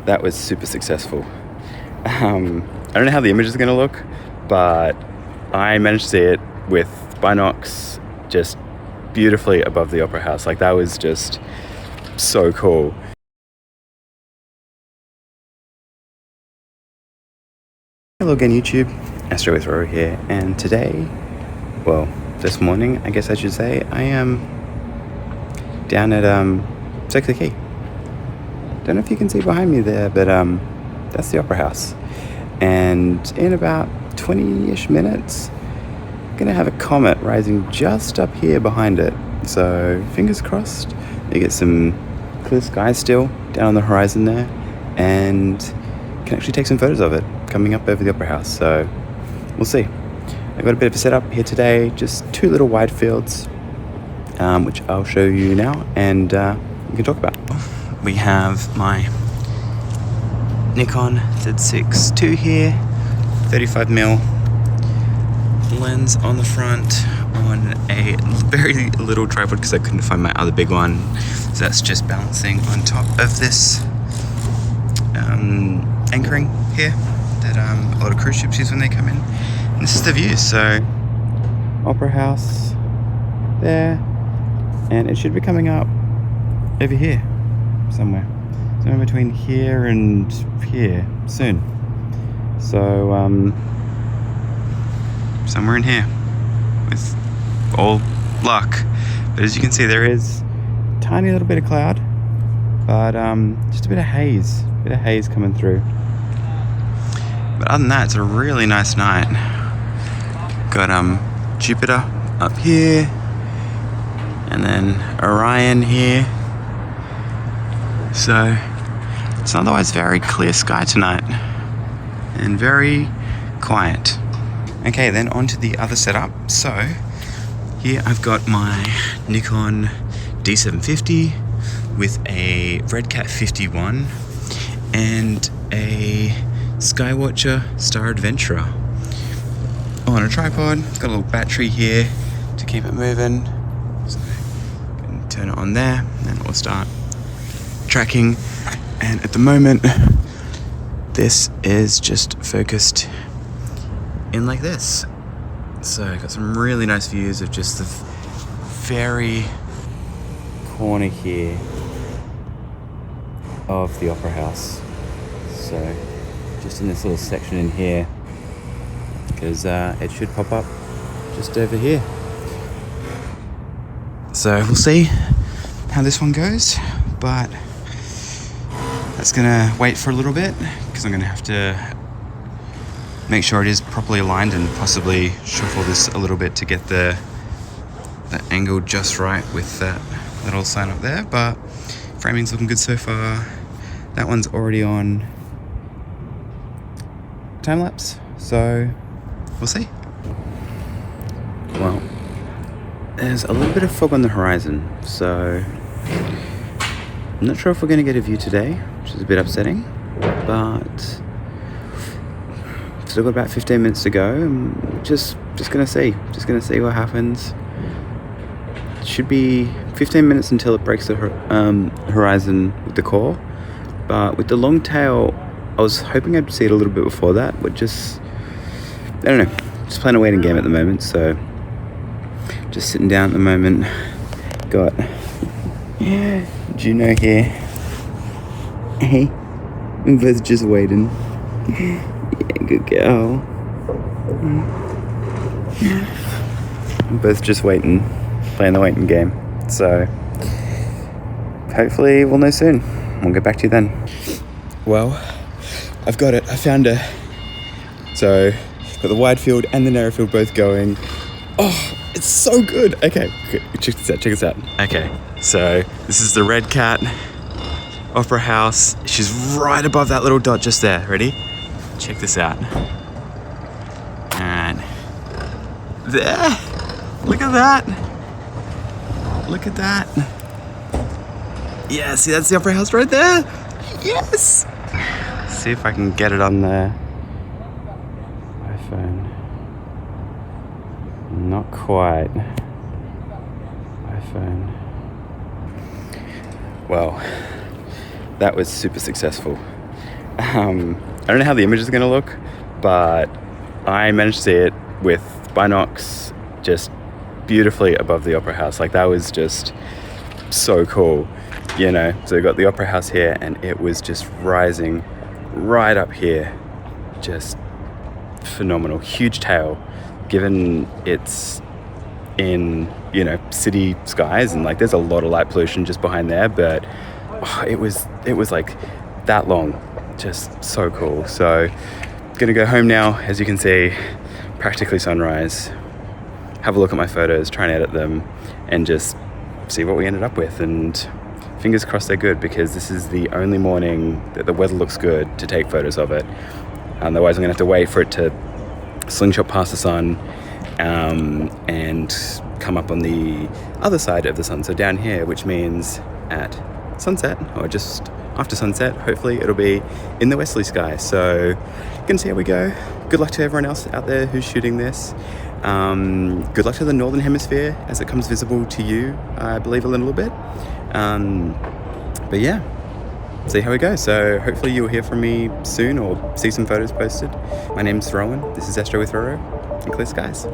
that was super successful. I don't know how the image is going to look, but I managed to see it with binocs just beautifully above the Opera House. Like, that was just so cool. Hello again, YouTube. Astro with Roro here, and today, well, this morning, I guess I should say, I am down at Sexy Key. Don't know if you can see behind me there, but that's the Opera House. And in about 20-ish minutes, I'm gonna have a comet rising just up here behind it. So fingers crossed, you get some clear skies still down on the horizon there, and can actually take some photos of it coming up over the Opera House. So we'll see. I've got a bit of a setup here today, just two little wide fields, which I'll show you now, and we can talk about. We have my Nikon Z6 II here, 35mm lens on the front on a very little tripod because I couldn't find my other big one. So that's just balancing on top of this anchoring here that a lot of cruise ships use when they come in. And this is the view, so Opera House there, and it should be coming up over here somewhere between here and here soon. So somewhere in here with all luck. But as you can see, there is a tiny little bit of cloud, but just a bit of haze coming through. But other than that, it's a really nice night. Got Jupiter up here, and then Orion here. So it's an otherwise very clear sky tonight and very quiet. Okay, then on to the other setup. So here I've got my Nikon D750 with a Redcat 51 and a Skywatcher Star Adventurer on a tripod. It's got a little battery here to keep it moving. So I can turn it on there and it will start tracking. And at the moment, this is just focused in like this. So I've got some really nice views of just the very corner here of the Opera House. So just in this little section in here, because it should pop up just over here. So we'll see how this one goes, but that's gonna wait for a little bit because I'm gonna have to make sure it is properly aligned and possibly shuffle this a little bit to get the angle just right with that little sign up there. But framing's looking good so far. That one's already on time lapse, so we'll see. Well, there's a little bit of fog on the horizon, so I'm not sure if we're going to get a view today, which is a bit upsetting, but still got about 15 minutes to go. I'm just going to see what happens. It should be 15 minutes until it breaks the horizon with the core, but with the long tail, I was hoping I'd see it a little bit before that, but just, I don't know, just playing a waiting game at the moment, so just sitting down at the moment. Got Juno here. Hey, we're both just waiting. Yeah, good girl. We're both just waiting, playing the waiting game. So hopefully we'll know soon. We'll get back to you then. Well, I've got it. I found her. So got the wide field and the narrow field both going. Oh, it's so good. Okay, check this out. Okay, so this is the Redcat Opera House. She's right above that little dot just there. Ready? Check this out. And there. Look at that. Look at that. Yeah, see, that's the Opera House right there. Yes. See if I can get it on the iPhone. Not quite. iPhone. Well, that was super successful. I don't know how the image is going to look, but I managed to see it with binocs just beautifully above the Opera House. Like, that was just so cool, you know. So we've got the Opera House here, and it was just rising right up here. Just phenomenal. Huge tail, given it's in, you know, city skies, and like there's a lot of light pollution just behind there, but it was like that long. Just so cool. So gonna go home now. As you can see, practically sunrise. Have a look at my photos, try and edit them, and just see what we ended up with. And fingers crossed they're good, because this is the only morning that the weather looks good to take photos of it. Otherwise I'm gonna have to wait for it to slingshot past the sun and come up on the other side of the sun, so down here, which means at sunset, or just after sunset, hopefully it'll be in the westerly sky. So gonna see how we go. Good luck to everyone else out there who's shooting this. Good luck to the northern hemisphere as it comes visible to you, I believe, a little bit. But yeah, see how we go. So hopefully you'll hear from me soon, or see some photos posted. My name's Rowan. This is Astro with Roro, and clear skies.